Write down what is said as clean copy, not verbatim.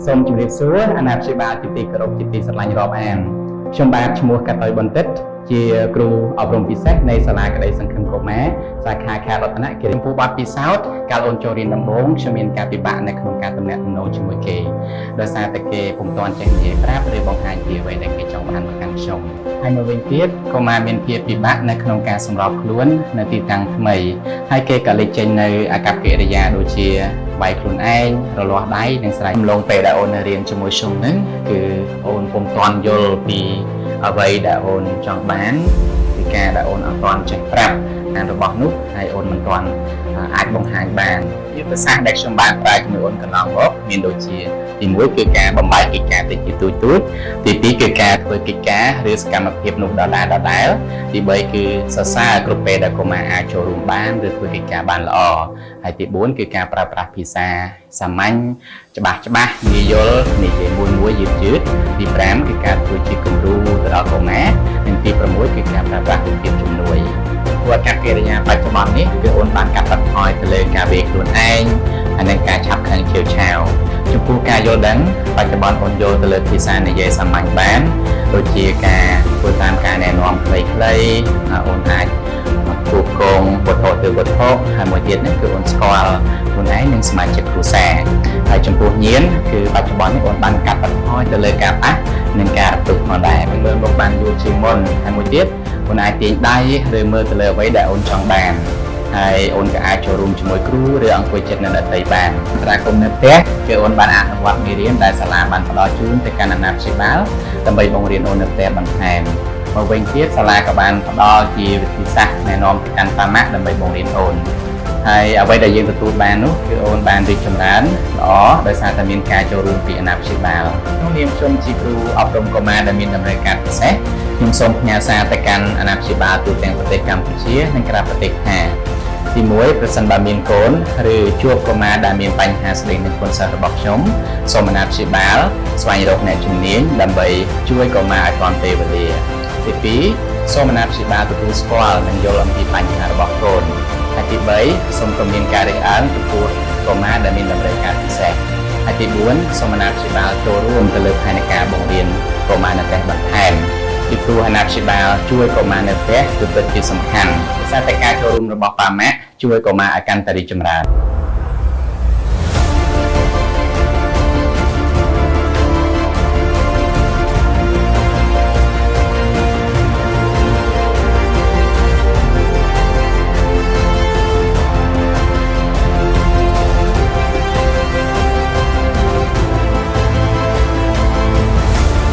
សូមជម្រាបសួរអាណាព្យាបាលទីគោរពទីស្រឡាញ់រាប់អានខ្ញុំបាទឈ្មោះកតុយបន្តិតជាគ្រូអប់រំពិសេសនៃសាលាក្តីសង្ឃឹមកុមារសាខាខេត្តរតនគិរីចំពោះបទពិសោធន៍កាលអូនចូលរៀនដំបូងខ្ញុំមានការពិបាកនៅក្នុងការទំនាក់ទំនងជាមួយគេដោយសារតែគេពុំទាន់ចេះនិយាយប្រាប់ឬបង្ហាញពីអ្វីដែលគេចង់បានមកកាន់ខ្ញុំហើយមួយវិញទៀតកុមារមានភាពពិបាកនៅក្នុងការសម្របខ្លួននៅទីតាំងថ្មីហើយគេក៏លេចចេញនៅអាកប្បកិរិយាដូចជាបាយខ្លួនឯងរលាស់ដៃនិងស្រែកអំឡុងពេលដែលអូននៅរៀនជាមួយខ្ញុំហ្នឹងគឺអូនពុំទាន់យល់ពីអ្វីដែលអូនចង់បានពីការដែលអូនអត់ទាន់ចេះប្រាប់អានរបស់នោះហើយអូនមិនទាន់អាចបង្ហាញបានយុទ្ធសាស្ត្រដែលខ្ញុំបានប្រើជាមួយអូនកន្លងមកមានដូចជាទី1គឺការបំបែកកិច្ចការតិចតួចទី2គឺការធ្វើកិច្ចការឬសកម្មភាពនោះដដែលទី3គឺសរសើរគ្រប់ពេលដែលកុមារអាចចូលរួមបានឬធ្វើកិច្ចការបានល្អហើយទី4គឺការប្រើប្រាស់ភាសាសាមញ្ញច្បាស់ងាយយល់និយាយមួយយឺតទី5គឺការធ្វើជាគំរូទៅដល់កុមារនិងទី6គឺការប្រើប្រាស់វិធីជំនួយព្រោះអាកប្បកិរិយាបច្ចុប្បន្ននេះគឺអូនបានកាត់បន្ថយទៅលើការវាយខ្លួនឯងហើយនិងការឆាប់ខឹងឆាវឆាវចំពោះការយល់ដឹងបច្ចុប្បន្នអូនយល់ទៅលើភាសានិយាយសាមញ្ញបានដូចជាការធ្វើតាមការណែនាំខ្លីៗអូនអាចគូកងវត្ថុទៅវត្ថុហើយមួយទៀតនេះគឺអូនស្គាល់ខ្លួនឯងនិងសមាជិកគ្រួសារហើយចំពោះញៀនគឺបច្ចុប្បន្ននេះអូនបានកាត់បន្ថយទៅលើការប៉ះនិងការទុកមកដែរមិនមើលមកបានយូរជាងមុនហើយមួយទៀតអូនអាចទាញដៃឬមើលទៅលើអ្វីដែលអូនចង់បានហើយអូនក៏អាចចូលរួមជាមួយគ្រូឬអង្គុយជិតនៅដទៃបានសារគមនៅផ្ទះគឺអូនបានអនុវត្តមេរៀនដែលសាលាបានផ្ដល់ជូនទៅកាន់អាណាព្យាបាលដើម្បីបង្រៀនអូននៅផ្ទះបន្ថែមមកវិញទៀតសាលាក៏បានផ្ដល់ជាវិធីសាស្ត្រណែនាំទៅកាន់ប៉ាម៉ាក់ដើម្បីបង្រៀនអូនហើយអ្វីដែលយើងទទួលបាននោះគឺអូនបានរីកចម្រើនល្អដោយសារតែមានការចូលរួមពីអាណាព្យាបាលក្នុងនាមខ្ញុំជាគ្រូអប់រំកុមារដែលមានតម្រូវការពិសេសខ្ញុំសូមផ្ញើសារទៅកាន់អាណាព្យាបាលទូទាំងប្រទេសកម្ពុជានិងក្រៅប្រទេសថាទី1ប្រសិនបើមានកូនឬជួបកុមារដែលមានបញ្ហាស្ដីនឹងគុណសិស្សរបស់ខ្ញុំសូមអាណាព្យាបាលស្វែងរកអ្នកជំនាញដើម្បីជួយកុមារឲ្យទាន់ពេលវេលាទី2សូមអាណាព្យាបាលទទួលស្គាល់និងយល់អំពីបញ្ហារបស់កូនហើយទី3សូមកុំមានការរើសអើងចំពោះកុមារដែលមានតម្រូវការពិសេសហើយទី4សូមអាណាព្យាបាលចូលរួមទៅលើផែនការបង្រៀនកុមារនៅផ្ទះបន្ថែមពីព្រោះអាណាព្យាបាលជួយកុមារនៅផ្ទះគឺពិតជាសំខាន់ដោយសារតែការចូលរួមរបស់ប៉ាម៉ាក់ជួយកុមារឲ្យកាន់តែរីកចម្រើន